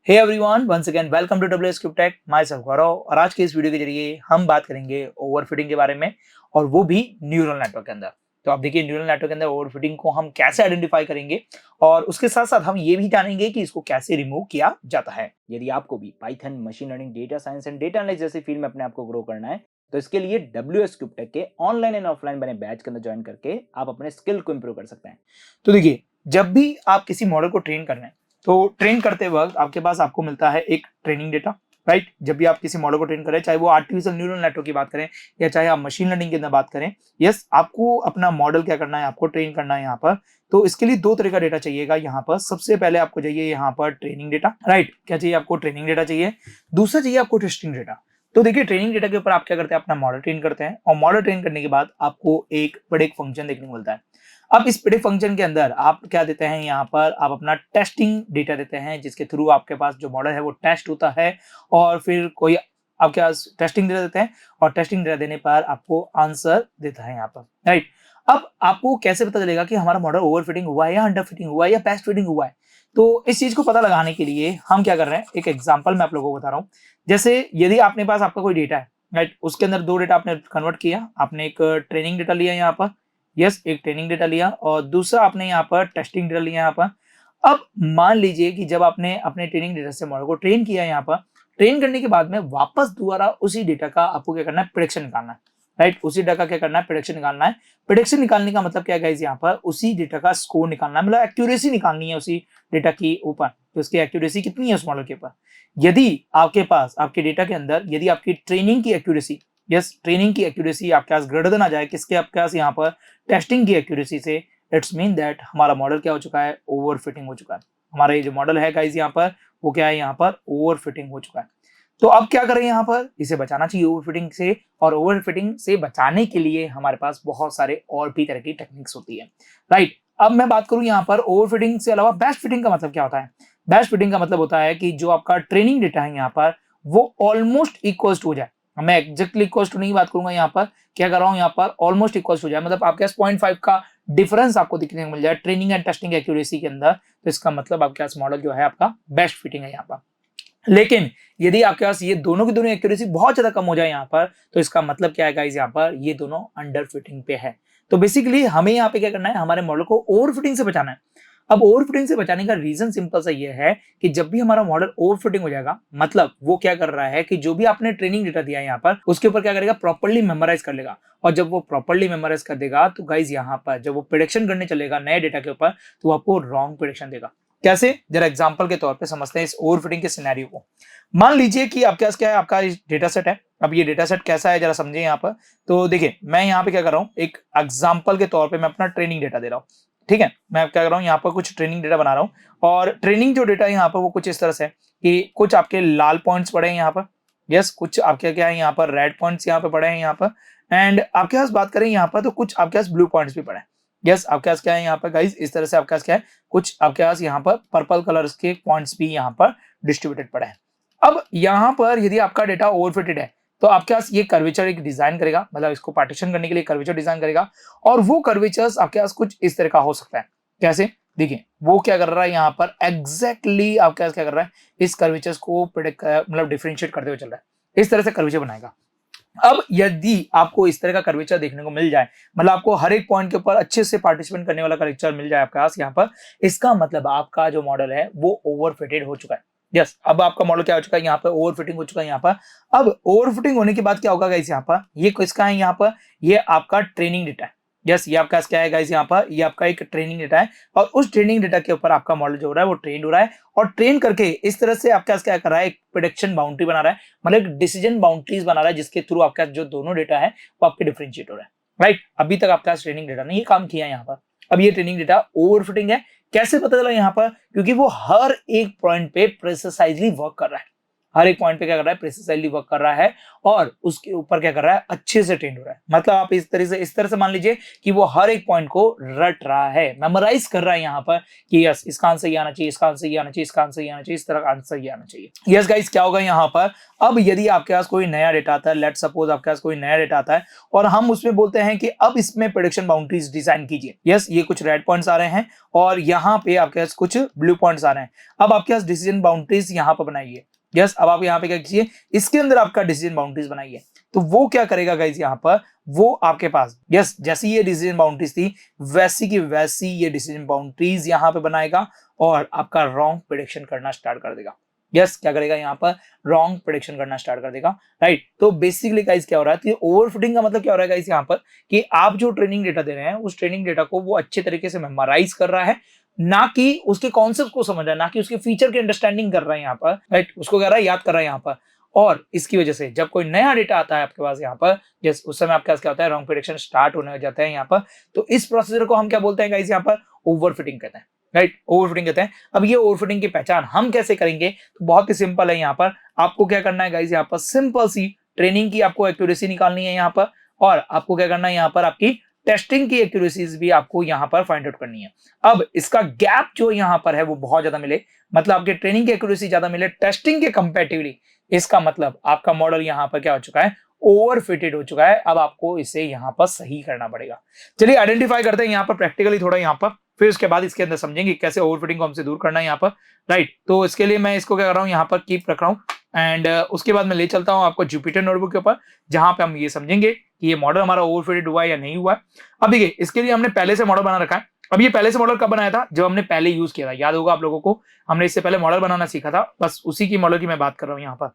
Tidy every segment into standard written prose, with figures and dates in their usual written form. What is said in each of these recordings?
Hey everyone, once again welcome to W script tech. Myself Gaurav और आज के इस वीडियो के जरिए हम बात करेंगे ओवरफिटिंग के बारे में और वो भी न्यूरल नेटवर्क के अंदर। तो आप देखिए न्यूरल नेटवर्क के अंदर ओवरफिटिंग को हम कैसे आइडेंटिफाई करेंगे और उसके साथ साथ हम ये भी जानेंगे कि इसको कैसे रिमूव किया जाता है। यदि आपको भी Python, machine learning, data science and data analysis जैसी फील्ड में अपने आप को ग्रो करना है तो इसके लिए डब्ल्यू स्क्रिप्ट टेक के ऑनलाइन एंड ऑफलाइन बने बैच के अंदर ज्वाइन करके आप अपने स्किल को इंप्रूव कर सकते हैं। तो देखिए, जब भी आप किसी मॉडल को ट्रेन कर रहे हैं तो ट्रेन करते वक्त आपके पास आपको मिलता है एक ट्रेनिंग डेटा, राइट। जब भी आप किसी मॉडल को ट्रेन करें, चाहे वो आर्टिफिशियल न्यूरल नेटवर्क की बात करें या चाहे आप मशीन लर्निंग के अंदर बात करें, यस, आपको अपना मॉडल क्या करना है, आपको ट्रेन करना है यहाँ पर। तो इसके लिए दो तरह का डेटा चाहिएगा यहाँ पर। सबसे पहले आपको चाहिए यहाँ पर ट्रेनिंग डेटा, राइट। क्या चाहिए आपको? ट्रेनिंग डेटा चाहिए। दूसरा चाहिए आपको टेस्टिंग डेटा। तो देखिए, ट्रेनिंग डेटा के ऊपर आप क्या करते हैं, अपना मॉडल ट्रेन करते हैं और मॉडल ट्रेन करने के बाद आपको एक प्रेडिक्ट फंक्शन देखने को मिलता है। अब इस प्रेडिक्ट फंक्शन के अंदर आप क्या देते हैं, यहाँ पर आप अपना टेस्टिंग डेटा देते हैं जिसके थ्रू आपके पास जो मॉडल है वो टेस्ट होता है और फिर कोई आपके पास टेस्टिंग डेटा देते हैं और टेस्टिंग डेटा देने पर आपको आंसर देता है यहाँ पर, राइट। अब आपको कैसे पता चलेगा कि हमारा मॉडल ओवरफिटिंग हुआ है या अंडर फिटिंग हुआ है या बेस्ट फिटिंग हुआ है? तो इस चीज को पता लगाने के लिए हम क्या कर रहे हैं, एक एग्जाम्पल मैं आप लोगों को बता रहा हूँ। जैसे यदि आपने पास आपका कोई डेटा है, राइट, उसके अंदर दो डेटा आपने कन्वर्ट किया। आपने एक ट्रेनिंग डेटा लिया यहाँ पर, यस, एक ट्रेनिंग डेटा लिया और दूसरा आपने यहाँ पर टेस्टिंग डेटा लिया यहाँ पर। अब मान लीजिए कि जब आपने अपने ट्रेनिंग डेटा से मॉडल को ट्रेन किया, यहाँ पर ट्रेन करने के बाद में वापस दोबारा उसी डेटा का आपको क्या करना है, प्रेडिक्शन निकालना है, राइट। उसी डेटा का क्या करना है, प्रेडिक्शन निकालना है। प्रेडिक्शन निकालने का मतलब क्या है गाइस, यहाँ पर उसी डेटा का स्कोर निकालना है, मतलब एक्यूरेसी निकालनी है उसी डेटा की ऊपर, तो उसकी एक्यूरेसी कितनी है उस मॉडल के ऊपर। यदि आपके पास आपके डेटा के अंदर यदि आपकी ट्रेनिंग की एक्यूरेसी, यस, ट्रेनिंग की एक्यूरेसी आपके पास ग्रेटर देन आ जाए किसके, आपके पास यहाँ पर टेस्टिंग की एक्यूरेसी से, इट्स मीन दैट हमारा मॉडल क्या हो चुका है, ओवर फिटिंग हो चुका है। हमारा ये जो मॉडल है गाइस यहाँ पर, वो क्या है, यहाँ पर ओवर फिटिंग हो चुका है। तो अब क्या करें, यहाँ पर इसे बचाना चाहिए ओवर फिटिंग से, और ओवर फिटिंग से बचाने के लिए हमारे पास बहुत सारे और भी तरह की टेक्निक्स होती है, राइट। अब मैं बात करूं यहाँ पर ओवर फिटिंग से अलावा बेस्ट फिटिंग का मतलब क्या होता है। बेस्ट फिटिंग का मतलब होता है कि जो आपका ट्रेनिंग डेटा है यहाँ पर वो ऑलमोस्ट इक्वल हो जाए। मैं एग्जैक्टली इक्वल टू नहीं बात करूंगा, यहाँ पर क्या कर रहा हूँ, यहाँ पर ऑलमोस्ट इक्वल हो जाए, मतलब आपके पास 0.5 का डिफरेंस आपको दिखने को मिल जाए ट्रेनिंग एंड टेस्टिंग एक्यूरेसी के अंदर, तो इसका मतलब आपके पास मॉडल जो है आपका बेस्ट फिटिंग है यहाँ पर। लेकिन यदि आपके पास ये दोनों की दोनों एक्यूरेसी बहुत ज्यादा कम हो जाए यहाँ पर, तो इसका मतलब क्या है गाइस, यहाँ पर ये दोनों अंडर फिटिंग पे है। तो बेसिकली हमें यहाँ पे क्या करना है, हमारे मॉडल को ओवर फिटिंग से बचाना है। अब ओवर फिटिंग से बचाने का रीजन सिंपल सा ये है कि जब भी हमारा मॉडल ओवर फिटिंग हो जाएगा, मतलब वो क्या कर रहा है कि जो भी आपने ट्रेनिंग डेटा दिया है यहाँ पर, उसके ऊपर क्या करेगा, प्रॉपर्ली मेमोराइज कर लेगा। और जब वो प्रॉपर्ली मेमोराइज कर देगा तो गाइज यहाँ पर जब वो प्रेडिक्शन करने चलेगा नए डेटा के ऊपर, तो वो आपको रॉन्ग प्रेडिक्शन देगा। कैसे, जरा एग्जांपल के तौर पे समझते हैं इस ओवरफिटिंग के सिनेरियो को। मान लीजिए कि आपके पास क्या है, आपका डेटा सेट है। अब ये डेटा सेट कैसा है, जरा समझिए यहाँ पर। तो देखिए, मैं यहाँ पे क्या कर रहा हूँ, एक एग्जांपल के तौर पे मैं अपना ट्रेनिंग डेटा दे रहा हूँ, ठीक है। मैं क्या कर रहा हूँ, यहाँ पर कुछ ट्रेनिंग डेटा बना रहा हूँ और ट्रेनिंग जो डेटा है यहाँ पर वो कुछ इस तरह से है कि कुछ आपके लाल पॉइंट्स पड़े हैं यहाँ पर, यस, कुछ आपके क्या है यहाँ पर रेड पॉइंट्स यहाँ पे पड़े हैं यहाँ पर, एंड आपके पास बात करें यहाँ पर तो कुछ आपके पास ब्लू पॉइंट्स भी पड़े हैं। यस, आपके पास क्या है यहाँ पर गाइस, इस तरह से आपके पास क्या है, कुछ आपके पास यहाँ पर पर्पल कलर के पॉइंट्स भी यहाँ पर डिस्ट्रीब्यूटेड पड़े हैं। अब यहाँ पर यदि आपका डेटा ओवरफिटेड है तो आपके पास ये कर्वेचर एक डिजाइन करेगा, मतलब इसको पार्टीशन करने के लिए कर्वेचर डिजाइन करेगा, और वो कर्वेचर्स आपके पास कुछ इस तरह का हो सकता है। कैसे, देखिए वो क्या कर रहा है यहाँ पर, एग्जैक्टली आपके पास क्या कर रहा है, इस कर्वेचर्स को मतलब डिफरेंशिएट करते हुए चल रहा है, इस तरह से कर्वेचर बनाएगा। अब यदि आपको इस तरह का कर्वेचर देखने को मिल जाए, मतलब आपको हर एक पॉइंट के ऊपर अच्छे से पार्टिसिपेट करने वाला कर्वेचर मिल जाए आपके पास यहाँ पर, इसका मतलब आपका जो मॉडल है वो ओवरफिटेड हो चुका है। यस, अब आपका मॉडल क्या हो चुका है, यहाँ पर ओवरफिटिंग हो चुका है यहाँ पर। अब ओवरफिटिंग होने के बाद क्या होगा गाइस, यहाँ पर ये किसका है, यहाँ पर ये आपका ट्रेनिंग डेटा है। यस, ये आपका क्या है गाइस, यहाँ पर ये आपका एक ट्रेनिंग डेटा है और उस ट्रेनिंग डेटा के ऊपर आपका मॉडल जो हो रहा है वो ट्रेन हो रहा है, और ट्रेन करके इस तरह से आपके पास क्या कर रहा है, एक प्रेडिक्शन बाउंड्री बना रहा है, मतलब एक डिसीजन बाउंड्रीज बना रहा है जिसके थ्रू आपका जो दोनों डेटा है वो आपके डिफरेंशिएट हो रहा है, राइट। अभी तक आपका ट्रेनिंग डेटा ने ये काम किया यहाँ पर, अब ये ट्रेनिंग डेटा ओवरफिटिंग है। कैसे पता चला यहाँ पर, क्योंकि वो हर एक पॉइंट पे प्रिसाइजली वर्क कर रहा है। हर एक पॉइंट पे क्या कर रहा है, प्रिसाइजली वर्क कर रहा है और उसके ऊपर क्या कर रहा है, अच्छे से ट्रेन हो रहा है। मतलब आप इस तरह से मान लीजिए कि वो हर एक पॉइंट को रट रहा है, मेमोराइज कर रहा है यहाँ पर कि यस इसका आंसर ये आना चाहिए, इसका आंसर ये आना चाहिए, इसका आंसर ये आना चाहिए, इस तरह का आंसर ये आना चाहिए। यस गाइस, क्या होगा यहाँ पर, अब यदि आपके पास कोई नया डेटा आता है, लेट सपोज आपके पास कोई नया डेटा आता है और हम उसमें बोलते हैं कि अब इसमें प्रेडिक्शन बाउंड्रीज डिजाइन कीजिए। यस, ये कुछ रेड पॉइंट्स आ रहे हैं और यहाँ पे आपके पास कुछ ब्लू पॉइंट्स आ रहे हैं। अब आपके पास डिसीजन बाउंड्रीज यहाँ पर बनाइए। यस, अब आप यहाँ पे क्या कीजिए, इसके अंदर आपका डिसीजन बाउंड्रीज बनाइए। तो वो क्या करेगा गाइस, यहाँ पर वो आपके पास यस जैसी ये डिसीजन बाउंड्रीज थी वैसी की वैसी ये डिसीजन बाउंड्रीज यहाँ पे बनाएगा और आपका रॉन्ग प्रेडिक्शन करना स्टार्ट कर देगा। यस, क्या करेगा यहाँ पर, रॉन्ग प्रेडिक्शन करना स्टार्ट कर देगा। राइट, तो बेसिकली गाइस क्या हो रहा है, तो ओवरफिटिंग का मतलब क्या हो रहा है गाइस यहाँ पर, कि आप जो ट्रेनिंग डेटा दे रहे हैं उस ट्रेनिंग डेटा को वो अच्छे तरीके से मेमोराइज कर रहा है, ना कि उसके कॉन्सेप्ट को समझ रहा है, ना कि उसके फीचर की अंडरस्टैंडिंग कर रहा है यहाँ पर। राइट, उसको कह रहा है, याद कर रहा है यहाँ पर। और इसकी वजह से जब कोई नया डेटा आता है आपके पास यहाँ पर, जैसे उस समय आपके पास क्या होता है, रॉन्ग प्रेडिक्शन स्टार्ट होने जाता है यहाँ पर। तो इस प्रोसीजर को हम क्या बोलते हैं गाइस यहाँ पर, ओवरफिटिंग कहते हैं। राइट, ओवरफिटिंग कहते हैं। अब ये ओवरफिटिंग की पहचान हम कैसे करेंगे, तो बहुत ही सिंपल है। यहाँ पर आपको क्या करना है गाइस, यहाँ पर सिंपल सी ट्रेनिंग की आपको एक्यूरेसी निकालनी है यहाँ पर, और आपको क्या करना है यहाँ पर, आपकी टेस्टिंग की एक्यूरेसीज भी आपको यहाँ पर फाइंड आउट करनी है। अब इसका गैप जो यहाँ पर है वो बहुत ज्यादा मिले, मतलब आपके ट्रेनिंग की एक्यूरेसी ज्यादा मिले टेस्टिंग के कंपैरेटिवली, इसका मतलब आपका मॉडल यहाँ पर क्या हो चुका है, ओवरफिटेड हो चुका है। अब आपको इसे यहाँ पर सही करना पड़ेगा। चलिए आइडेंटिफाई करते हैं यहाँ पर प्रैक्टिकली थोड़ा यहाँ पर, फिर उसके बाद इसके अंदर समझेंगे कैसे ओवरफिटिंग को हमसे दूर करना है यहाँ पर। राइट, तो इसके लिए मैं इसको क्या कर रहा हूँ, यहाँ पर कीप रख रहा हूँ एंड उसके बाद मैं ले चलता हूँ आपको जुपिटर नोटबुक के ऊपर, जहां पे हम ये समझेंगे कि ये मॉडल हमारा ओवरफिटेड हुआ है या नहीं हुआ है। अब देखिए, इसके लिए हमने पहले से मॉडल बना रखा है। अब ये पहले से मॉडल कब बनाया था, जब हमने पहले यूज किया था, याद होगा आप लोगों को, हमने इससे पहले मॉडल बनाना सीखा था, बस उसी की मॉडल की मैं बात कर रहा हूँ यहाँ पर।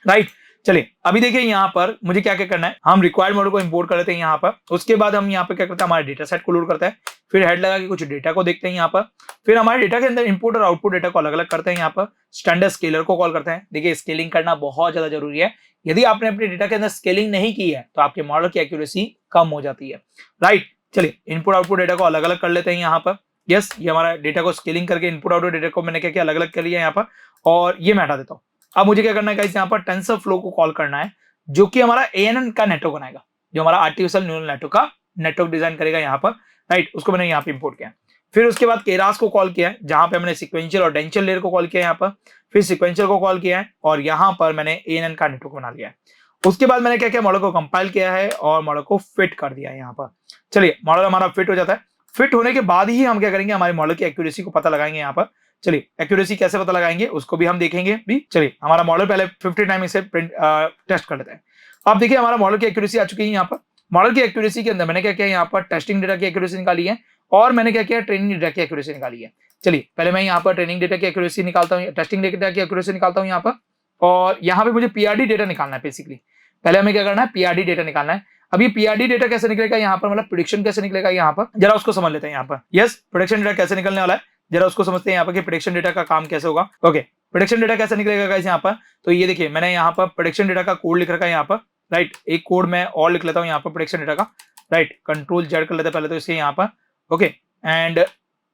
राइट, चलिए अभी देखिए यहाँ पर मुझे क्या क्या करना है, हम रिक्वायर्ड मॉडल को इंपोर्ट कर लेते हैं यहाँ पर। उसके बाद हम यहाँ पे क्या करते हैं, हमारे डेटा सेट को लोड करते हैं, फिर हेड लगा के कुछ डेटा को देखते हैं यहाँ पर, फिर हमारे डेटा के अंदर इनपुट और आउटपुट डेटा को अलग अलग करते हैं यहाँ पर, स्टैंडर्ड स्केलर को कॉल करते हैं। देखिए स्केलिंग करना बहुत ज्यादा जरूरी है। यदि आपने अपने डेटा के अंदर स्केलिंग नहीं की है तो आपके मॉडल की एक्यूरेसी कम हो जाती है। राइट, चलिए इनपुट आउटपुट डेटा को अलग अलग कर लेते हैं यहाँ पर। यस, ये हमारा डेटा को स्केलिंग करके इनपुट आउटपुट डेटा को मैंने क्या किया, अलग अलग कर लिया यहाँ पर, और ये मैं हटा देता हूँ। अब मुझे क्या करना है गाइस, यहाँ पर टेंसर फ्लो को कॉल करना है, जो कि हमारा एएनएन का नेटवर्क बनाएगा, जो हमारा आर्टिफिशियल न्यूरल नेटवर्क का नेटवर्क डिजाइन करेगा यहाँ पर। राइट, उसको मैंने यहाँ पे इंपोर्ट किया। फिर उसके बाद केरास को कॉल किया है, जहां पे हमने सीक्वेंशियल और डेंशियल लेयर को कॉल किया है यहाँ पर, फिर सीक्वेंशियल को कॉल किया है और यहाँ पर मैंने एएनएन का नेटवर्क बना लिया है। उसके बाद मैंने क्या किया, मॉडल को कंपाइल किया है और मॉडल को फिट कर दिया है यहाँ पर। चलिए मॉडल हमारा फिट हो जाता है। फिट होने के बाद ही हम क्या करेंगे, हमारे मॉडल की एक्यूरेसी को पता लगाएंगे यहाँ पर। चलिए एक्यूरेसी कैसे पता लगाएंगे उसको भी हम देखेंगे भी। चलिए हमारा मॉडल पहले 50 टाइम इसे टेस्ट कर लेते हैं। अब देखिए हमारा मॉडल की एक्यूरेसी आ चुकी है यहाँ पर। मॉडल की एक्यूरेसी के अंदर मैंने क्या किया, यहाँ पर टेस्टिंग डेटा की एक्यूरेसी निकाली है और मैंने क्या किया, ट्रेनिंग डेटा की एक्यूरेसी निकाली है। चलिए पहले मैं यहाँ पर ट्रेनिंग डेटा की एक्यूरेसी निकालता हूँ, टेस्टिंग डेटा की एक्यूरेसी निकालता हूँ यहाँ पर, और यहाँ पे मुझे पीआरडी डेटा निकालना है। बेसिकली पहले हमें क्या करना है, पीआरडी डेटा निकालना है। अब ये पीआरडी डेटा कैसे निकलेगा यहाँ पर, मतलब प्रेडिक्शन कैसे निकलेगा यहाँ पर, जरा उसको समझ लेते हैं यहाँ पर। यस, प्रेडिक्शन डेटा कैसे निकलने वाला है, जरा उसको समझते हैं यहाँ पर कि प्रेडिक्शन डेटा का काम कैसे होगा। ओके, प्रेडिक्शन डेटा कैसे निकलेगा गाइस यहाँ पर, तो ये देखिए मैंने यहाँ पर प्रेडिक्शन डेटा का कोड लिख रखा है यहाँ पर। राइट, एक कोड मैं और लिख लेता हूँ यहाँ पर प्रेडिक्शन डेटा का। राइट, कंट्रोल जेड कर लेते हैं पहले तो इसके यहाँ पर। ओके, एंड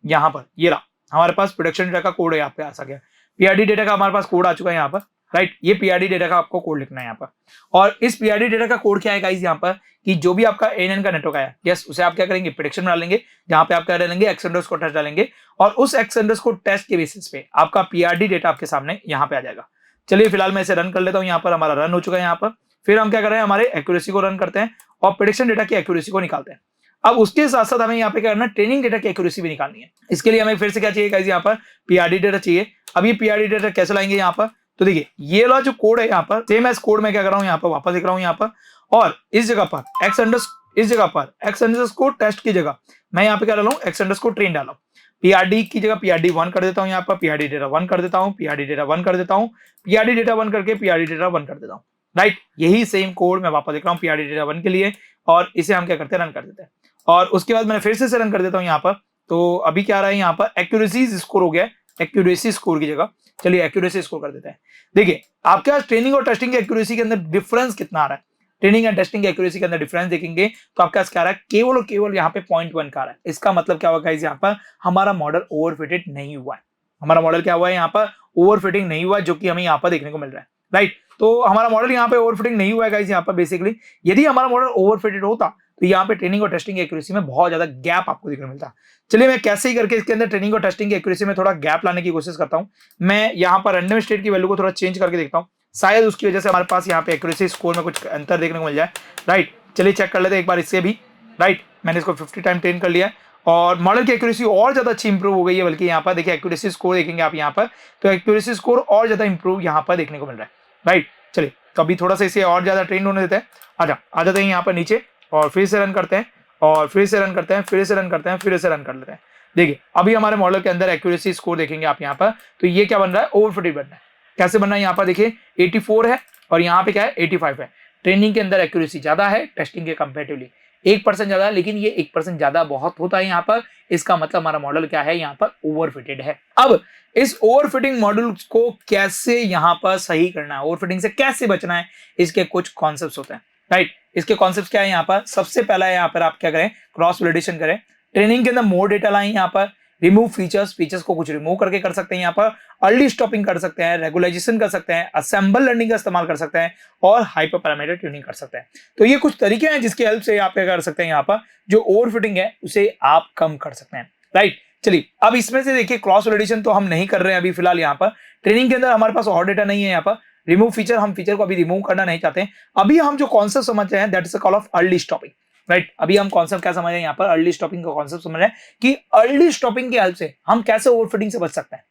यहाँ पर ये रहा हमारे पास प्रेडिक्शन डेटा का कोड है, यहाँ पे आ गया। पीआरडी डेटा का हमारे पास कोड आ चुका है यहाँ पर। राइट, ये पीआरडी डेटा का आपको कोड लिखना है यहाँ पर। और इस पीआरडी डेटा का कोड क्या है गाइस यहाँ पर, कि जो भी आपका एएनएन का नेटवर्क आया, यस, उसे आप क्या करेंगे, प्रेडिक्शन बना लेंगे, जहां पे आप क्या डालेंगे, एक्स अंडरस्कोर टेस्ट डालेंगे, और उस एक्स अंडरस्कोर टेस्ट के बेसिस पे आपका पीआरडी डेटा आपके सामने यहाँ पे आ जाएगा। चलिए फिलहाल मैं इसे रन कर लेता हूँ। यहाँ पर हमारा रन हो चुका है यहाँ पर। फिर हम क्या कर रहे हैं, हमारे एक्यूरेसी को रन करते हैं और प्रेडिक्शन डेटा की एक्यूरेसी को निकालते हैं। अब उसके साथ साथ हमें यहाँ पे क्या करना है, ट्रेनिंग डेटा की एक्यूरेसी भी निकालनी है। इसके लिए हमें फिर से क्या चाहिए गाइस, यहाँ पर पीआरडी डेटा चाहिए। अब ये पीआरडी डेटा कैसे लाएंगे यहाँ पर, तो देखिए ये वाला जो कोड है यहाँ पर, सेम एज कोड में क्या कर रहा हूँ, यहाँ पर वापस लिख रहा हूँ यहाँ पर, और इस जगह पर एक्स अंडरस्कोर टेस्ट की जगह मैं यहाँ पे क्या डाला हूँ, एक्स अंडरस्कोर ट्रेन डाला हूँ। पीआरडी की जगह पीआरडी 1 कर देता हूँ, यहाँ पर पीआरडी डेटा 1 कर देता हूँ, पीआरडी डेटा 1 कर देता हूँ, पीआरडी डेटा 1 करके पीआरडी डेटा 1 कर देता हूँ। राइट, यही सेम कोड मैं वापस लिख रहा हूँ पीआरडी डेटा 1 के लिए, और इसे हम क्या करते हैं, रन कर देते हैं। और उसके बाद मैंने फिर से रन कर देता हूँ यहाँ पर। तो अभी क्या आ रहा है यहाँ पर, एक्यूरेसी स्कोर हो गया, एक्यूरेसी स्कोर की जगह चलिए एक्यूरेसी स्कोर कर देते हैं। देखिए आपके पास ट्रेनिंग और टेस्टिंग की एक्यूरेसी के अंदर डिफरेंस कितना आ रहा है, ट्रेनिंग एंड टेस्टिंग की एक्यूरेसी के अंदर डिफरेंस देखेंगे तो आपके पास क्या आ रहा है, केवल और केवल यहाँ पे 0.1 का आ रहा है। इसका मतलब क्या होगा गाइस, यहाँ पर हमारा मॉडल ओवरफिटेड नहीं हुआ है। हमारा मॉडल क्या हुआ है, यहाँ पर ओवरफिटिंग नहीं हुआ, जो कि हमें यहाँ पर देखने को मिल रहा है। राइट। तो हमारा मॉडल यहाँ पे ओवरफिटिंग नहीं हुआ है गाइस। यहाँ पर बेसिकली यदि हमारा मॉडल ओवरफिटेड होता तो यहाँ पे ट्रेनिंग और टेस्टिंग की एक्यूरेसी में बहुत ज्यादा गैप आपको देखने को मिलता। चलिए मैं कैसे ही करके इसके अंदर ट्रेनिंग और टेस्टिंग की एक्यूरेसी में थोड़ा गैप लाने की कोशिश करता हूँ। मैं यहाँ पर रैंडम स्टेट की वैल्यू को थोड़ा चेंज करके देखता हूँ, शायद उसकी वजह से हमारे पास यहाँ पे एक्यूरेसी स्कोर में कुछ अंतर देखने को मिल जाए। राइट, चलिए चेक कर लेते हैं एक बार इससे भी। राइट, मैंने इसको 50 टाइम ट्रेन कर लिया है और मॉडल की एक्यूरेसी और ज्यादा अच्छी इंप्रूव हो गई है। बल्कि यहाँ पर देखिए एक्यूरेसी स्कोर देखेंगे आप यहाँ पर, तो एक्यूरेसी स्कोर और ज्यादा इंप्रूव यहाँ पर देखने को मिल रहा है। राइट, चलिए तो अभी थोड़ा सा इसे और ज्यादा ट्रेन होने देते हैं। आ जाते हैं यहाँ पर नीचे और फिर से रन करते हैं और फिर से रन करते हैं, फिर से रन करते हैं, फिर से रन कर लेते हैं। देखिए अभी हमारे मॉडल के अंदर एक्यूरेसी स्कोर देखेंगे आप यहाँ पर, तो ये क्या बन रहा है, ओवरफिटेड बन रहा है। कैसे बन रहा है, यहाँ पर देखिए 84 है और यहाँ पे क्या है 85 है। ट्रेनिंग के अंदर एक्यूरेसी ज्यादा है टेस्टिंग के कंपेरेटिवली 1% ज्यादा है, लेकिन ये 1% ज्यादा बहुत होता है यहाँ पर। इसका मतलब हमारा मॉडल क्या है, यहाँ पर ओवरफिटेड है। अब इस ओवरफिटिंग मॉडल को कैसे यहाँ पर सही करना है, ओवरफिटिंग से कैसे बचना है, इसके कुछ कॉन्सेप्ट्स होते हैं। राइट, इसके कॉन्सेप्ट्स क्या है यहाँ पर, सबसे पहला यहाँ पर आप क्या करें, क्रॉस वैलिडेशन करें। ट्रेनिंग के अंदर मोर डेटा लाएं, यहाँ पर रिमूव फीचर्स को कुछ रिमूव करके कर सकते हैं, यहाँ पर अर्ली स्टॉपिंग कर सकते हैं, रेगुलाइजेशन कर सकते हैं, असेंबल लर्निंग का इस्तेमाल कर सकते हैं और हाइपर पैरामीटर ट्यूनिंग कर सकते हैं। तो ये कुछ तरीके हैं जिसकी हेल्प से आप क्या कर सकते हैं, यहाँ पर जो ओवरफिटिंग है उसे आप कम कर सकते हैं। राइट, चलिए अब इसमें से देखिए क्रॉस वैलिडेशन तो हम नहीं कर रहे हैं अभी फिलहाल। यहाँ पर ट्रेनिंग के अंदर हमारे पास और डेटा नहीं है। यहाँ पर रिमूव फीचर, हम फीचर को अभी रिमूव करना नहीं चाहते हैं। अभी हम जो कॉन्सेप्ट समझ रहे हैं that is call of early stopping. Right, अभी हम कॉन्सेप्ट क्या समझ रहे हैं, यहाँ पर अर्ली स्टॉपिंग का कॉन्सेप्ट समझ रहे हैं कि अर्ली स्टॉपिंग की हेल्प से हम कैसे ओवरफिटिंग से बच सकते हैं।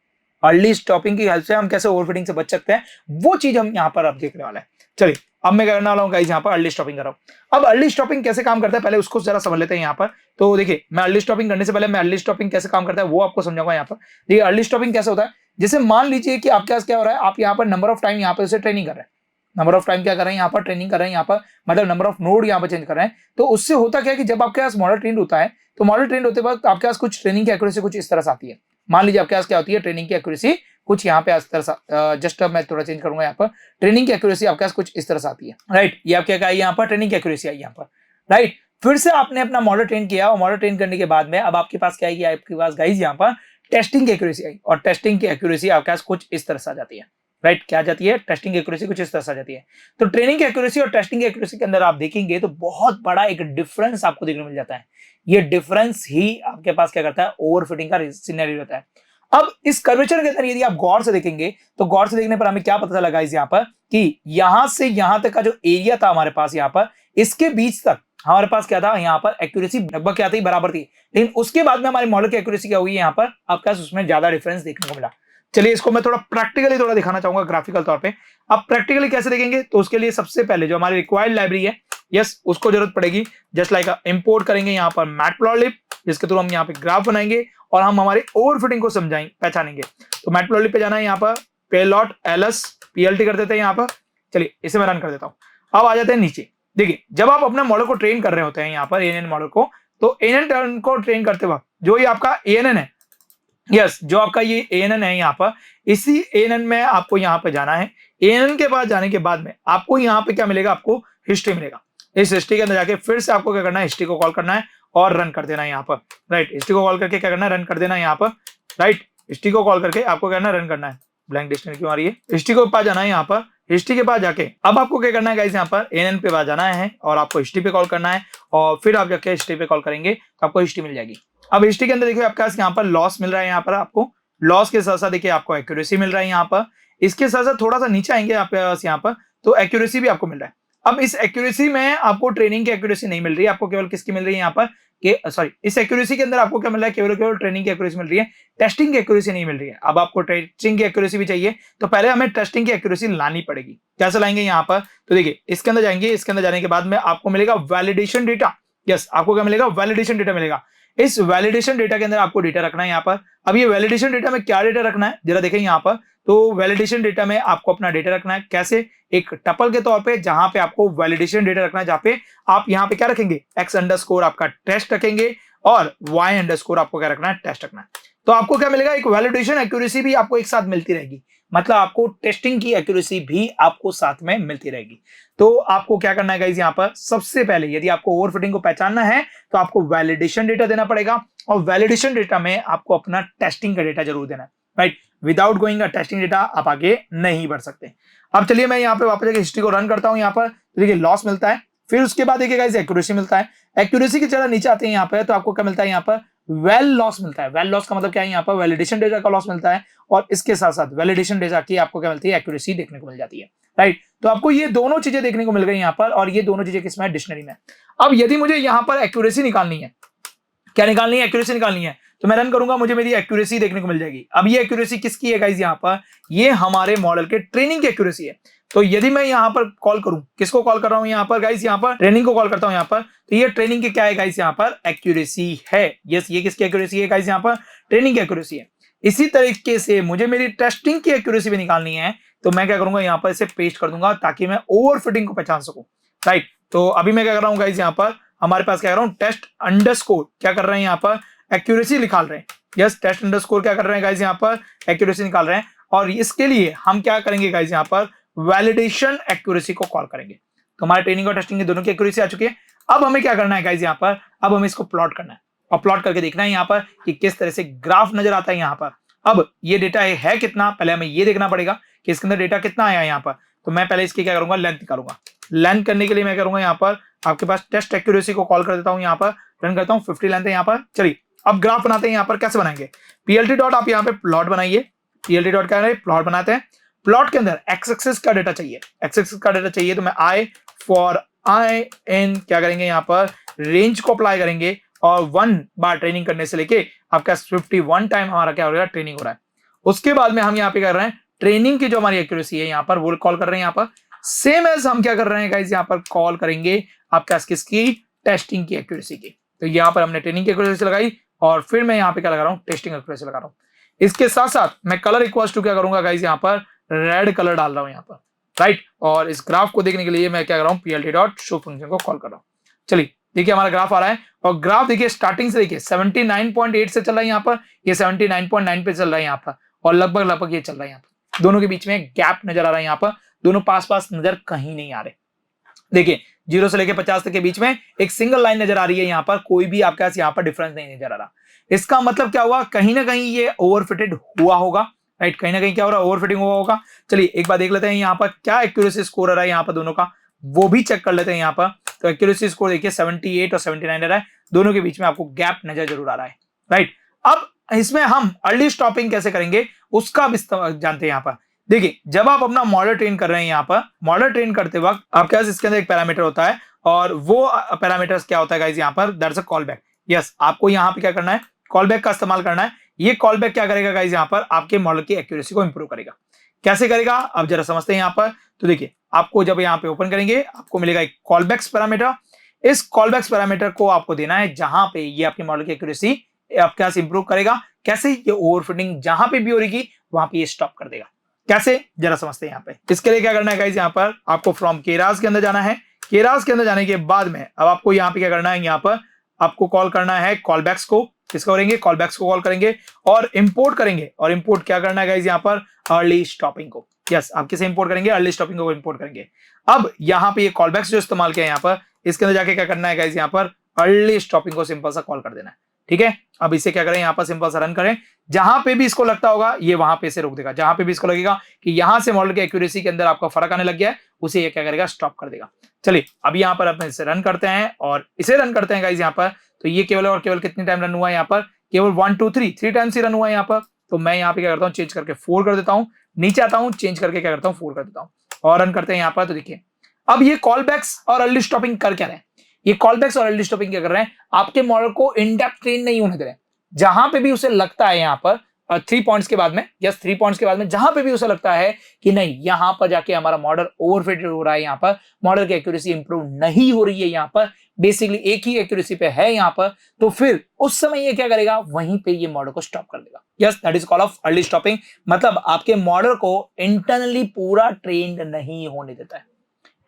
अर्ली स्टॉपिंग की हेल्प से हम कैसे ओवरफिटिंग से बच सकते हैं, वो चीज हम यहाँ पर अब देखने वाले हैं। चलिए अब मैं करने वाला हूँ गाइस यहाँ पर अर्ली स्टॉपिंग कर रहा हूँ। अब अर्ली स्टॉपिंग कैसे काम करता है पहले उसको जरा समझ लेते हैं यहाँ पर। तो देखिए मैं अर्ली स्टॉपिंग करने से पहले मैं अर्ली स्टॉपिंग कैसे काम करता है वो आपको समझाऊंगा यहाँ पर। देखिए अर्ली स्टॉपिंग कैसे होता है, जैसे मान लीजिए कि आपके पास क्या हो रहा है, आप यहाँ पर नंबर ऑफ टाइम यहाँ पर उसे ट्रेनिंग कर रहे हैं, नंबर ऑफ टाइम क्या कर रहे हैं यहाँ पर ट्रेनिंग कर रहे हैं, यहाँ पर मतलब नंबर ऑफ नोड यहाँ पर चेंज कर रहे हैं। तो उससे होता क्या है कि जब आपके पास मॉडल ट्रेंड होता है तो मॉडल ट्रेंड होते वक्त आपके पास कुछ ट्रेनिंग की एक्यूरेसी कुछ इस तरह से आती है। मान लीजिए आपके पास क्या होती है, ट्रेनिंग की एक्यूरेसी कुछ यहाँ पे इस तरह से, जस्ट अब मैं थोड़ा चेंज करूंगा यहाँ पर, ट्रेनिंग की एक्यूरेसी आपके पास कुछ इस तरह से आती है। राइट, ये आपके क्या आई यहाँ पर, ट्रेनिंग की एक्यूरेसी आई यहाँ पर। राइट, फिर से आपने अपना मॉडल ट्रेन किया और मॉडल ट्रेन करने के बाद में अब आपके पास क्या आई, आपके पास गाइस यहाँ पर टेस्टिंग की एक्यूरेसी आई और टेस्टिंग की एक्यूरेसी आपके पास कुछ इस तरह से आ जाती है। राइट, क्या जाती है, टेस्टिंग की एक्यूरेसी कुछ इस तरह से आ जाती है। तो ट्रेनिंग की एक्यूरेसी और टेस्टिंग की एक्यूरेसी के अंदर आप देखेंगे तो बहुत बड़ा एक डिफरेंस आपको देखने को मिल जाता है। ये डिफरेंस ही आपके पास क्या करता है, ओवरफिटिंग का सिनेरियो रहता है। अब इस कर्वेचर के अंदर यदि आप गौर से देखेंगे तो गौर से देखने पर हमें क्या पता चला गाइस यहाँ पर कि यहां से यहां तक का जो एरिया था हमारे पास यहाँ पर, इसके बीच तक हमारे पास क्या था, यहाँ पर एक्यूरेसी लगभग क्या थी, बराबर थी। लेकिन उसके बाद में हमारे मॉडल की एक्यूरेसी क्या हुई, यहाँ पर आपके पास उसमें ज्यादा डिफरेंस देखने को मिला। चलिए इसको मैं थोड़ा प्रैक्टिकली थोड़ा दिखाना चाहूंगा ग्राफिकल तौर पे। अब प्रैक्टिकली कैसे देखेंगे, तो उसके लिए सबसे पहले जो हमारी रिक्वायर्ड लाइब्रेरी है, यस उसको जरूरत पड़ेगी। जस्ट लाइक इंपोर्ट करेंगे यहाँ पर मैटप्लॉटलिब, जिसके थ्रू हम यहाँ पे ग्राफ बनाएंगे और हम हमारे ओवरफिटिंग को समझाएंगे, पहचानेंगे। तो मैटप्लॉटलिब पे जाना है, यहाँ पर पेलॉट ls plt कर देते हैं यहाँ पर। चलिए इसे मैं रन कर देता हूँ। अब आ जाते हैं नीचे। देखिए जब आप अपने मॉडल को ट्रेन कर रहे होते हैं यहाँ पर ANN मॉडल को, तो ANN को ट्रेन करते वक्त जो ये आपका ANN है, यस जो आपका ये ANN है यहाँ पर, इसी ANN में आपको यहाँ पे जाना है। ANN के पास जाने के बाद में आपको यहाँ पे क्या मिलेगा, आपको हिस्ट्री मिलेगा। इस हिस्ट्री के अंदर जाके फिर से आपको क्या करना है, हिस्ट्री को कॉल करना है और रन कर देना है यहाँ पर। राइट, हिस्ट्री को कॉल करके क्या करना है, रन कर देना है यहाँ पर। राइट, हिस्ट्री को कॉल करके आपको क्या करना है, रन करना है। ब्लैंक डिक्शनरी क्यों आ रही है, हिस्ट्री को पास जाना है यहाँ पर। हिस्ट्री के पास जाके अब आपको क्या करना है गाइस, यहाँ पर ANN पे पास जाना है और आपको हिस्ट्री पे कॉल करना है और फिर आप जाके हिस्ट्री पे कॉल करेंगे तो आपको हिस्ट्री मिल जाएगी। अब हिस्ट्री के अंदर देखिए आपके पास यहाँ पर लॉस मिल रहा है, यहाँ पर आपको लॉस के साथ साथ देखिए आपको एक्यूरेसी मिल रहा है यहाँ पर। इसके साथ साथ थोड़ा सा नीचे आएंगे आपके पास यहाँ पर, तो एक्यूरेसी भी आपको मिल रहा है। अब इस एक्यूरेसी में आपको ट्रेनिंग की एक्यूरेसी नहीं मिल रही है, आपको केवल किसकी मिल रही है यहाँ पर, सॉरी इस एक्यूरेसी के अंदर आपको क्या मिल रहा है, केवल ट्रेनिंग की एक्यूरेसी मिल रही है, टेस्टिंग की एक्यूरेसी नहीं मिल रही है। अब आपको टेस्टिंग की एक्यूरेसी भी चाहिए, तो पहले हमें टेस्टिंग की एक्यूरेसी लानी पड़ेगी। कैसे लाएंगे यहाँ पर, तो देखिए इसके अंदर जाएंगे, इसके अंदर जाने के बाद में आपको मिलेगा वैलिडेशन डेटा। यस आपको क्या मिलेगा, वैलिडेशन डेटा मिलेगा। इस वैलिडेशन डेटा के अंदर आपको डेटा रखना है यहाँ पर। अब ये वैलिडेशन डेटा में क्या डेटा रखना है जरा देखें यहाँ पर। तो वैलिडेशन डेटा में आपको अपना डेटा रखना है, कैसे, एक टपल के तौर पे, जहां पे आपको वैलिडेशन डेटा रखना है, जहां पे आप यहाँ पे क्या रखेंगे, x_ आपका टेस्ट रखेंगे और y_ आपको क्या रखना है, टेस्ट रखना है। तो आपको क्या मिलेगा, एक वैलिडेशन एक्यूरेसी भी आपको एक साथ मिलती रहेगी, मतलब आपको टेस्टिंग की एक्यूरेसी भी आपको साथ में मिलती रहेगी। तो आपको क्या करना है गाइस, यहाँ पर सबसे पहले यदि आपको ओवरफिटिंग को पहचानना है तो आपको वैलिडेशन डेटा देना पड़ेगा और वैलिडेशन डेटा में आपको अपना टेस्टिंग का डेटा जरूर देना है। Right, without going a testing data आप आगे नहीं बढ़ सकते। अब चलिए मैं यहाँ पे वापस जाकर हिस्ट्री को रन करता हूँ। यहाँ पर देखिए लॉस मिलता है, फिर उसके बाद देखिए गाइस एक्यूरेसी मिलता है। एक्यूरेसी की जरा नीचे आते हैं यहाँ पे तो आपको क्या मिलता है, यहाँ पर वेल लॉस मिलता है। वेल लॉस का मतलब क्या है, यहाँ पर वैलिडेशन डेटा का लॉस मिलता है और इसके साथ साथ वैलिडेशन डेटा की आपको क्या मिलती है, एक्यूरेसी देखने को मिल जाती है, राइट। तो आपको ये दोनों चीजें देखने को मिल गई यहाँ पर, और ये दोनों चीजें किसमें, डिक्शनरी में। अब यदि मुझे यहाँ पर एक्यूरेसी निकालनी है, क्या निकालनी है, एक्यूरेसी निकालनी है, तो मैं रन करूंगा, मुझे मेरी एक्यूरेसी देखने को मिल जाएगी। अब ये एक्यूरेसी किसकी है गाइस, यहाँ पर ये हमारे मॉडल के ट्रेनिंग की एक्यूरेसी है। तो यदि मैं यहाँ पर कॉल करूं, किसको कॉल कर रहा हूं यहाँ पर गाइस, यहाँ पर ट्रेनिंग को कॉल करता हूं यहाँ पर, तो ये ट्रेनिंग की क्या है गाइस, यहाँ पर एक्यूरेसी है। यस, ये किसकी एक्यूरेसी है गाइस, यहाँ पर ट्रेनिंग की एक्यूरेसी है। इसी तरीके से मुझे मेरी टेस्टिंग की एक्यूरेसी भी निकालनी है, तो मैं क्या करूंगा, यहाँ पर इसे पेस्ट कर दूंगा ताकि मैं ओवरफिटिंग को पहचान सकूं, राइट। तो अभी मैं क्या कर रहा हूँ गाइस, यहाँ पर हमारे पास क्या कर रहा हूँ, टेस्ट अंडरस्कोर क्या कर रहे हैं यहाँ पर, एक्यूरेसी निकाल रहे हैं। यस, टेस्ट अंडरस्कोर क्या कर रहे हैं गाइस, यहाँ पर एक्यूरेसी निकाल रहे हैं। और इसके लिए हम क्या करेंगे गाइस, यहाँ पर वैलिडेशन एक्यूरेसी को कॉल करेंगे। तो हमारे ट्रेनिंग और टेस्टिंग की दोनों की एक्यूरेसी आ चुकी है। अब हमें क्या करना है गाइस, यहाँ पर अब हमें इसको प्लॉट करना है और प्लॉट करके देखना है यहाँ पर कि किस तरह से ग्राफ नजर आता है यहाँ पर। अब ये डेटा है कितना, पहले हमें ये देखना पड़ेगा कि इसके अंदर डेटा कितना आया है यहाँ पर। तो मैं पहले इसकी क्या करूंगा, लेंथ निकालूंगा। लेंथ करने के लिए मैं करूंगा यहाँ पर आपके पास टेस्ट एक्यूरेसी को कॉल कर देता हूँ, यहाँ पर रन करता हूँ, 50 लेंथ है यहाँ पर। चलिए अब ग्राफ बनाते हैं। यहाँ पर कैसे बनाएंगे, पीएलटी डॉट आप यहाँ पे प्लॉट बनाइए। पीएलटी डॉट क्या है, प्लॉट बनाते हैं। प्लॉट के अंदर एक्स एक्सिस का डेटा चाहिए, एक्स एक्सिस का डेटा चाहिए, तो मैं आई फॉर आई एन क्या करेंगे, यहाँ पर रेंज को अप्लाई करेंगे और 1 बार ट्रेनिंग करने से लेके आपका 51 टाइम हमारा क्या हो रहा है, ट्रेनिंग हो रहा है। उसके बाद में हम यहाँ पे कर रहे हैं ट्रेनिंग की जो हमारी एक्यूरेसी है यहाँ पर वो कॉल कर रहे हैं। यहाँ पर सेम एज हम क्या कर रहे हैं गाइस, यहाँ पर कॉल करेंगे आपका किसकी, टेस्टिंग की एक्यूरेसी की। तो यहाँ पर हमने ट्रेनिंग की एक्यूरेसी लगाई और फिर मैं यहाँ पे क्या लगा रहा हूँ, टेस्टिंग एक्यूरेसी लगा रहा हूँ। इसके साथ साथ मैं कलर इक्वल्स टू क्या करूंगा गाइस, यहाँ पर रेड कलर डाल रहा हूँ यहाँ पर, राइट। और इस ग्राफ को देखने के लिए मैं क्या कर रहा हूँ, पीएलटी डॉट शो फंक्शन को कॉल कर रहा हूँ। चलिए देखिए हमारा ग्राफ आ रहा है और ग्राफ देखिए स्टार्टिंग से देखिए 79.8 से चल रहा है यहाँ पर, ये 79.9 पे चल रहा है यहाँ पर, और लगभग ये चल रहा है यहाँ पर। दोनों के बीच में गैप नजर आ रहा है यहाँ पर, दोनों पास पास नजर कहीं नहीं आ रहे। देखिए 0 से लेके 50 तक के बीच में एक सिंगल लाइन नजर आ रही है यहाँ पर, कोई भी आपके पास यहाँ पर डिफरेंस नहीं नजर आ रहा। इसका मतलब क्या हुआ, कहीं ना कहीं ये ओवरफिटेड हुआ होगा, राइट। कहीं ना कहीं क्या हो रहा है, ओवरफिटिंग हुआ होगा। चलिए एक बार देख लेते हैं यहाँ पर क्या एक्यूरेसी स्कोर आ रहा है यहाँ पर दोनों का, वो भी चेक कर लेते हैं यहाँ पर। तो एक्यूरेसी स्कोर देखिए 78 और 79 आ रहा है, दोनों के बीच में आपको गैप नजर जरूर आ रहा है, राइट। अब इसमें हम अर्ली स्टॉपिंग कैसे करेंगे उसका भी जानते हैं यहाँ पर। देखिए जब आप अपना मॉडल ट्रेन कर रहे हैं, यहाँ पर मॉडल ट्रेन करते वक्त आपके पास इसके अंदर एक पैरामीटर होता है और वो पैरामीटर्स क्या होता है गाइस, यहाँ पर that's a call back. Yes, आपको यहाँ पे क्या करना है, कॉल बैक का इस्तेमाल करना है। ये कॉल बैक क्या करेगा गाइस, यहाँ पर आपके मॉडल की एक्यूरेसी को इंप्रूव करेगा। कैसे करेगा अब जरा समझते हैं यहाँ पर। तो देखिए आपको जब यहाँ पे ओपन करेंगे आपको मिलेगा एक कॉल बैक्स पैरामीटर। इस कॉल बैक्स पैरामीटर को आपको देना है जहां पे ये आपके मॉडल की एक्यूरेसी आपके पास इंप्रूव करेगा। कैसे, ये ओवरफिटिंग जहां पे भी हो रही वहां पे ये स्टॉप कर देगा। कैसे जरा समझते हैं यहाँ पे। इसके लिए क्या करना है गाइस, यहाँ पर आपको फ्रॉम केरास के अंदर जाना है। केरास के अंदर जाने के बाद में अब आपको यहाँ पे क्या करना है, यहाँ पर आपको कॉल करना है कॉलबैक्स को। किसको करेंगे, कॉलबैक्स को कॉल करेंगे और इंपोर्ट करेंगे। और इंपोर्ट क्या करना है गाइस, यहाँ पर अर्ली स्टॉपिंग को। यस, आप किसे इंपोर्ट करेंगे, अर्ली स्टॉपिंग को इंपोर्ट करेंगे। अब यहाँ पे ये कॉलबैक्स जो इस्तेमाल किया यहाँ पर, इसके अंदर जाके क्या करना है गाइस, यहाँ पर अर्ली स्टॉपिंग को सिंपल सा कॉल कर देना है। ठीक है, अब इसे क्या करें, यहाँ पर सिंपल सा रन करें। जहां पे भी इसको लगता होगा ये वहां पे से रोक देगा। जहां पे भी इसको लगेगा कि यहां से मॉडल के एक्यूरेसी के अंदर आपका फर्क आने लग गया है, उसे ये क्या करेगा, स्टॉप कर देगा। चलिए अब यहाँ पर अपन इसे रन करते हैं और इसे रन करते हैं गाइस यहाँ पर। तो ये केवल और केवल कितनी टाइम रन हुआ है यहाँ पर, केवल 1 2 3 टाइम्स ही रन हुआ है यहाँ पर। तो मैं यहाँ पे क्या करता हूँ, चेंज करके 4 कर देता हूँ। नीचे आता हूँ, चेंज करके क्या करता हूँ, 4 कर देता हूँ और रन करते हैं यहाँ पर। तो देखिए अब ये कॉल बैक्स और अर्ली स्टॉपिंग कर क्या रहे हैं, ये कॉल बैक्स और अर्ली स्टॉपिंग क्या कर रहे हैं, आपके मॉडल को इन डेप्थ ट्रेन नहीं होने दे रहे हैं। जहां पे भी उसे लगता है यहाँ पर 3 पॉइंट्स के बाद में, यस 3 पॉइंट्स के बाद में जहां पे भी उसे लगता है कि नहीं यहां पर जाके हमारा मॉडल ओवरफिटेड हो रहा है, यहाँ पर मॉडल की एक्यूरेसी इंप्रूव नहीं हो रही है, यहाँ पर बेसिकली एक ही एक्यूरेसी पे है यहाँ पर, तो फिर उस समय ये क्या करेगा, वहीं पे ये मॉडल को स्टॉप कर देगा। Yes, that is call of early stopping. मतलब आपके मॉडल को इंटरनली पूरा ट्रेंड नहीं होने देता है,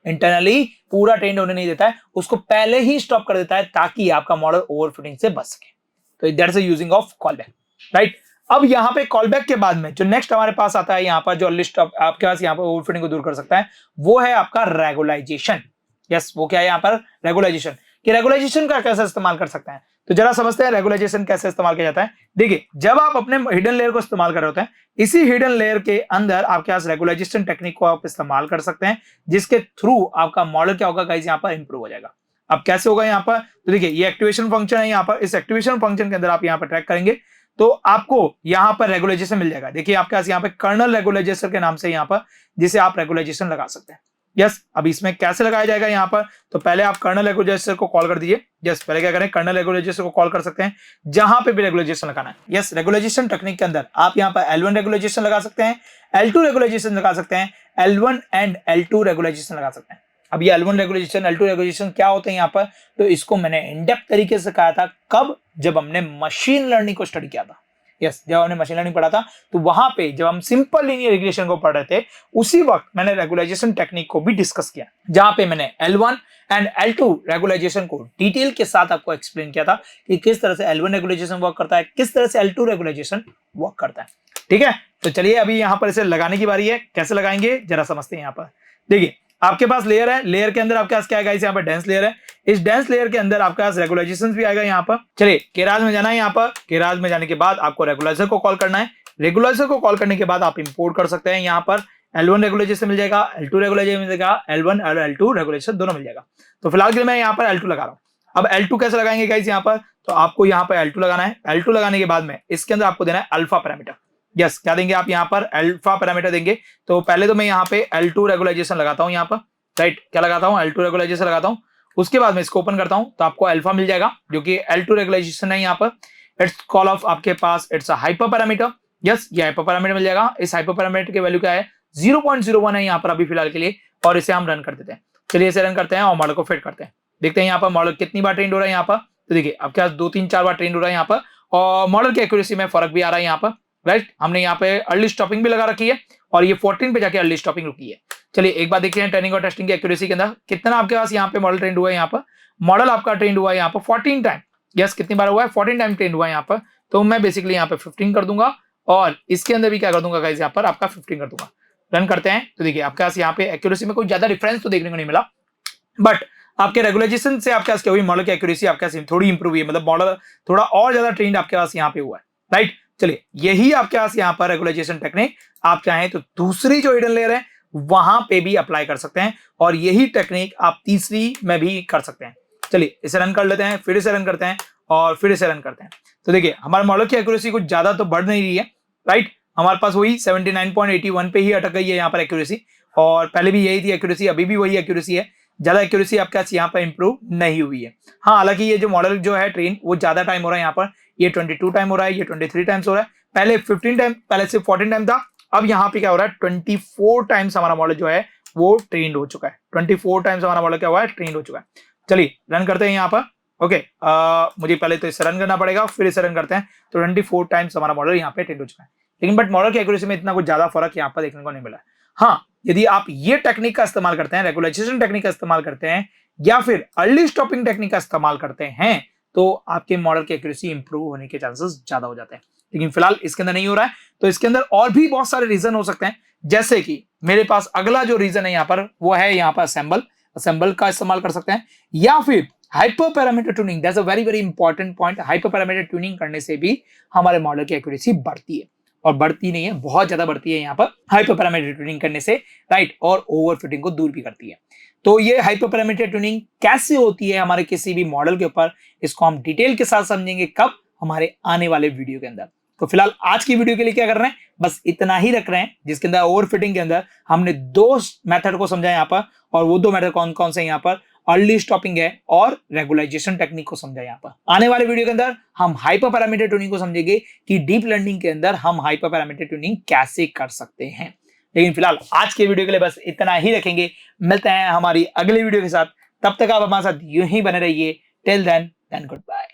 इंटरनली पूरा ट्रेंड होने नहीं देता है, उसको पहले ही स्टॉप कर देता है ताकि आपका मॉडल ओवरफिटिंग से बच सके। तो that's the using of callback, right. अब यहाँ पे कॉलबैक के बाद में जो नेक्स्ट हमारे पास आता है यहाँ पर, जो लिस्ट आपके पास यहाँ पर ओवरफिटिंग को दूर कर सकता है, वो है आपका रेगुलाइजेशन। यस, वो क्या है यहाँ पर, रेगुलाइजेशन। कि रेगुलाइजेशन का कैसे इस्तेमाल कर सकते हैं। तो जरा समझते हैं रेगुलाइजेशन कैसे इस्तेमाल किया जाता है। देखिए, जब आप अपने हिडन लेयर को इस्तेमाल कर रहे होते हैं, इसी हिडन लेयर के अंदर आपके पास रेगुलाइजेशन टेक्निक को आप इस्तेमाल कर सकते हैं, जिसके थ्रू आपका मॉडल क्या होगा गाइस, यहाँ पर इंप्रूव हो जाएगा। अब कैसे होगा यहाँ पर, तो देखिए ये एक्टिवेशन फंक्शन है यहाँ पर, इस एक्टिवेशन फंक्शन के अंदर आप यहाँ पर ट्रैक करेंगे तो आपको यहाँ पर रेगुलाइजेशन मिल जाएगा। देखिए आपके पास यहाँ पे कर्नल रेगुलाइजेशन के नाम से यहाँ पर, जिसे आप रेगुलाइजेशन लगा सकते हैं। यस, अब इसमें कैसे लगाया जाएगा यहाँ पर, तो पहले आप कर्नल रेगुलाइजेशन को कॉल कर दीजिए। यस, पहले क्या करें, कर्नल रेगुलाइजेशन को कॉल कर सकते हैं जहां पे भी रेगुलाइजेशन लगाना है। यस, रेगुलाइजेशन टेक्निक के अंदर आप यहाँ पर L1 रेगुलाइजेशन लगा सकते हैं, L2 रेगुलाइजेशन लगा सकते हैं, L1 एंड L2 रेगुलाइजेशन लगा सकते हैं। अब ये L1 रेगुलेशन, L2 रेगुलेशन क्या होते हैं यहाँ पर, तो इसको मैंने इन डेप्थ तरीके से कहा था कब, जब हमने मशीन लर्निंग को स्टडी किया था। यस, जब हमने मशीन लर्निंग पढ़ा था तो वहां पे जब हम सिंपल लीनियर रिग्रेशन को पढ़ रहे थे, उसी वक्त मैंने रेगुलाइजेशन टेक्निक को भी डिस्कस किया, जहां पे मैंने L1 एंड L2 रेगुलाइजेशन को डिटेल के साथ आपको एक्सप्लेन किया था कि किस तरह से L1 रेगुलाइजेशन वर्क करता है, किस तरह से L2 रेगुलाइजेशन वर्क करता है। ठीक है, तो चलिए अभी यहाँ पर इसे लगाने की बारी है। कैसे लगाएंगे जरा समझते हैं। यहाँ पर देखिए आपके पास लेयर है, लेयर के अंदर आपके पास क्या है गाइस, यहाँ पर डेंस लेयर है। इस डेंस लेयर के अंदर आपके पास रेगुलाइजेशन भी आएगा। यहाँ पर चलिए केराज में जाना है। यहाँ पर केराज में जाने के बाद आपको रेगुलाइजर को कॉल करना है। रेगुलाइजर को कॉल करने के बाद आप इंपोर्ट कर सकते हैं। यहाँ पर L1 रेगुलाइजेशन मिल जाएगा, L2 रेगुलाइजेशन मिल जाएगा, L1 और L2 रेगुलेशन दोनों मिल जाएगा। तो फिलहाल के लिए मैं यहाँ पर L2 लगा रहा हूँ। अब L2 कैसे लगाएंगे गाइस, यहाँ पर तो आपको यहाँ पर L2 लगाना है। L2 लगाने के बाद में इसके अंदर आपको देना है अल्फा पैरामीटर। यस, क्या देंगे आप यहाँ पर, अल्फा पैरामीटर देंगे। तो पहले तो मैं यहाँ पे L2 रेगुलाइजेशन लगाता हूँ। यहाँ पर राइट, क्या लगाता हूँ, L2 रेगुलाइजेशन लगाता हूँ। उसके बाद मैं इसको ओपन करता हूँ तो आपको अल्फा मिल जाएगा, जो कि L2 रेगुलाइजेशन है। यहाँ पर इट्स कॉल ऑफ आपके पास it's a hyper parameter. Yes, ये हाइपर पैरामीटर मिल जाएगा। इस हाइपर पैरामीटर की वैल्यू क्या है, 0.01 है यहाँ पर अभी फिलहाल के लिए, और इसे हम रन कर देते हैं। चलिए इसे रन करते हैं और मॉडल को फिट करते हैं। देखते हैं यहाँ पर मॉडल कितनी बार ट्रेंड हो रहा है। यहाँ पर तो देखिए आपके पास 2-3-4 बार ट्रेंड हो रहा है यहाँ पर, और मॉडल की एक्यूरेसी में फर्क भी आ रहा है यहाँ पर। राइट, हमने यहाँ पे अर्ली स्टॉपिंग भी लगा रखी है और ये 14 पे जाके अर्ली स्टॉपिंग रुकी है। चलिए एक बात देखते हैं ट्रेनिंग और टेस्टिंग की एक्यूरेसी के अंदर कितना आपके पास यहाँ पे मॉडल ट्रेंड हुआ है। यहाँ पर मॉडल आपका ट्रेंड हुआ है यहाँ पर 14 टाइम। यस, कितनी बार हुआ है, 14 टाइम ट्रेंड हुआ है यहाँ पर। तो मैं बेसिकली यहाँ पे 15 कर दूंगा और इसके अंदर भी क्या कर दूंगा गाइस, यहाँ पर आपका 15 कर दूंगा। रन करते हैं तो देखिए आपके पास यहाँ पे एक्यूरेसी में कोई ज्यादा डिफरेंस तो देखने को नहीं मिला, बट आपके रेगुलाइजेशन से आपके पास क्या हुई, मॉडल की एक्यूरेसी आपके पास थोड़ी इंप्रूव हुई है, मतलब मॉडल थोड़ा और ज्यादा ट्रेंड आपके पास यहाँ पे हुआ है। राइट, चलिए यही आपके पास यहाँ पर रेगुलाइजेशन टेक्निक आप चाहें तो दूसरी जो हिडन लेयर है वहां पे भी अप्लाई कर सकते हैं, और यही टेक्निक आप तीसरी में भी कर सकते हैं। चलिए इसे रन कर लेते हैं, फिर इसे रन करते हैं और फिर इसे रन करते हैं। तो देखिए हमारे मॉडल की एक्यूरेसी कुछ ज्यादा तो बढ़ नहीं रही है। राइट, हमारे पास वही 79.81 पे ही अटक गई है यहाँ पर एक्यूरेसी, और पहले भी यही थी एक्यूरेसी, अभी भी वही एक्यूरेसी है। ज्यादा एक्यूरेसी आपके पास यहाँ पर इंप्रूव नहीं हुई है। हाँ, हालांकि ये जो मॉडल जो है ट्रेन वो ज्यादा टाइम हो रहा है यहाँ पर, ये 22 टाइम हो रहा है, ये 23 टाइम्स हो रहा है। पहले 15 टाइम, पहले सिर्फ 14 टाइम था, अब यहाँ पे क्या हो रहा है 24 टाइम्स हमारा मॉडल जो है वो ट्रेंड हो चुका है। 24 टाइम्स हमारा मॉडल क्या हुआ है, ट्रेंड हो चुका है। चलिए रन करते हैं यहाँ पर। ओके, मुझे पहले तो इसे रन करना पड़ेगा, फिर इसे रन करते हैं। तो 24 टाइम्स हमारा मॉडल यहाँ पे ट्रेंड हो चुका है, लेकिन बट मॉडल की एक्यूरेसी में इतना कुछ ज्यादा फर्क यहाँ पर देखने को नहीं मिला। हाँ, यदि आप ये टेक्निक का इस्तेमाल करते हैं, रेगुलाइजेशन टेक्निक का इस्तेमाल करते हैं, या फिर अर्ली स्टॉपिंग टेक्निक का इस्तेमाल करते हैं, तो आपके मॉडल की एक्यूरेसी इंप्रूव होने के चांसेस ज्यादा हो जाते हैं। लेकिन फिलहाल इसके अंदर नहीं हो रहा है, तो इसके अंदर और भी बहुत सारे रीजन हो सकते हैं। जैसे कि मेरे पास अगला जो रीजन है यहाँ पर वो है यहाँ पर असेंबल का इस्तेमाल कर सकते हैं, या फिर hyper parameter tuning. That's a very very important point. Hyper parameter tuning करने से भी हमारे मॉडल की एक्यूरेसी बढ़ती है, और बढ़ती नहीं है, बहुत ज्यादा बढ़ती है यहाँ पर हाइपर पैरामीटर ट्यूनिंग करने से। राइट, और ओवरफिटिंग को दूर भी करती है। तो ये हाइपर पैरामीटर ट्यूनिंग कैसे होती है हमारे किसी भी मॉडल के ऊपर, इसको हम डिटेल के साथ समझेंगे कब, हमारे आने वाले वीडियो के अंदर। तो फिलहाल आज की वीडियो के लिए क्या कर रहे हैं, बस इतना ही रख रहे हैं, जिसके अंदर ओवरफिटिंग के अंदर हमने 2 मेथड को समझा यहाँ पर, और वो 2 मेथड कौन कौन से यहाँ पर, अर्ली स्टॉपिंग है और रेगुलाइजेशन टेक्निक को समझा यहाँ पर। आने वाले वीडियो के अंदर हम हाइपर पैरामीटर ट्यूनिंग को समझेंगे कि डीप लर्निंग के अंदर हम हाइपर पैरामीटर ट्यूनिंग कैसे कर सकते हैं। लेकिन फिलहाल आज के वीडियो के लिए बस इतना ही रखेंगे। मिलते हैं हमारी अगली वीडियो के साथ, तब तक आप हमारे साथ यूं ही बने रहिए। Till then good bye.